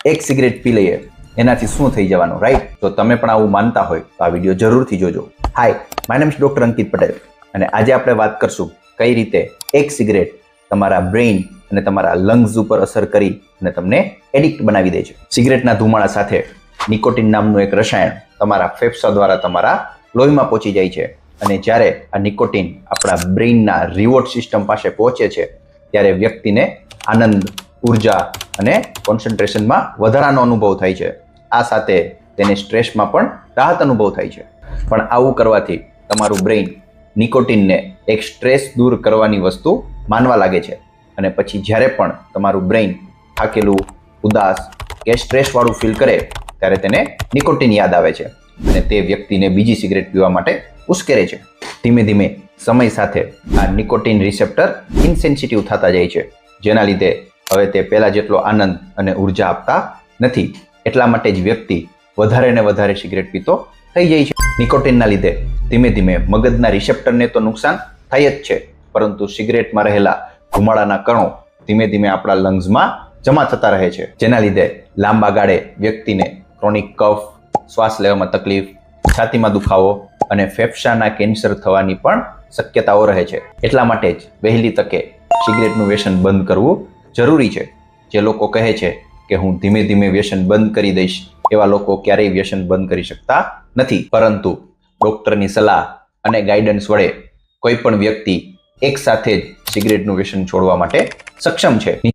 એક સિગરેટ પી લઈએ એનાથી શું થઈ જવાનું, રાઈટ? તો તમે પણ આવું માનતા હોય તો આ વિડીયો જરૂરથી જોજો. હાય, માય નેમ ઇઝ ડોક્ટર અંકિત પટેલ અને આજે આપણે વાત કરશું કઈ રીતે એક સિગરેટ તમારા બ્રેઇન અને તમારા લંગ્સ ઉપર અસર કરી અને તમને એડિક્ટ બનાવી દે છે. સિગરેટના ધુમાડા સાથે નિકોટિન નામનું એક રસાયણ તમારા ફેફસા દ્વારા તમારા લોહીમાં પહોંચી જાય છે અને જ્યારે આ નિકોટિન આપણા બ્રેઇનના રિવોર્ડ સિસ્ટમ પાસે પહોંચે છે ત્યારે વ્યક્તિને આનંદ, ઉર્જા અને કોન્સન્ટ્રેશનમાં વધારાનો અનુભવ થાય છે. આ સાથે તેને સ્ટ્રેસમાં પણ રાહત અનુભવ થાય છે. પણ આવું કરવાથી તમારું બ્રેઇન નિકોટિનને એક સ્ટ્રેસ દૂર કરવાની વસ્તુ માનવા લાગે છે અને પછી જ્યારે પણ તમારું બ્રેઇન થાકેલું, ઉદાસ કે સ્ટ્રેસવાળું ફીલ કરે ત્યારે તેને નિકોટિન યાદ આવે છે અને તે વ્યક્તિને બીજી સિગરેટ પીવા માટે ઉશ્કેરે છે. ધીમે ધીમે સમય સાથે આ નિકોટિન રિસેપ્ટર ઇન્સેન્સિટિવ થતા જાય છે, જેના લીધે હવે તે પહેલા જેટલો આનંદ અને ઉર્જા આપતા નથી. એટલા માટે જ વ્યક્તિ વધારે ને વધારે સિગરેટ પીતો થઈ જાય છે. નિકોટિનના લીધે ધીમે ધીમે મગજના રિસેપ્ટરને તો નુકસાન થાય જ છે, પરંતુ સિગરેટમાં રહેલા ધુમાડાના કણો ધીમે ધીમે આપણા લંગ્સમાં જમા થતા રહે છે, જેના લીધે લાંબા ગાળે વ્યક્તિને ક્રોનિક કફ, શ્વાસ લેવામાં તકલીફ, છાતીમાં દુખાવો અને ફેફસાના કેન્સર થવાની પણ શક્યતાઓ રહે છે. એટલા માટે જ વહેલી તકે સિગરેટનું વ્યસન બંધ કરવું જરૂરી છે. જે લોકો કહે છે કે હું ધીમે ધીમે વ્યસન બંધ કરી દઈશ, એવા લોકો ક્યારેય વ્યસન બંધ કરી શકતા નથી. પરંતુ ડોક્ટરની સલાહ અને ગાઈડન્સ વડે કોઈ પણ વ્યક્તિ એક સાથે જ સિગરેટનું વ્યસન છોડવા માટે સક્ષમ છે.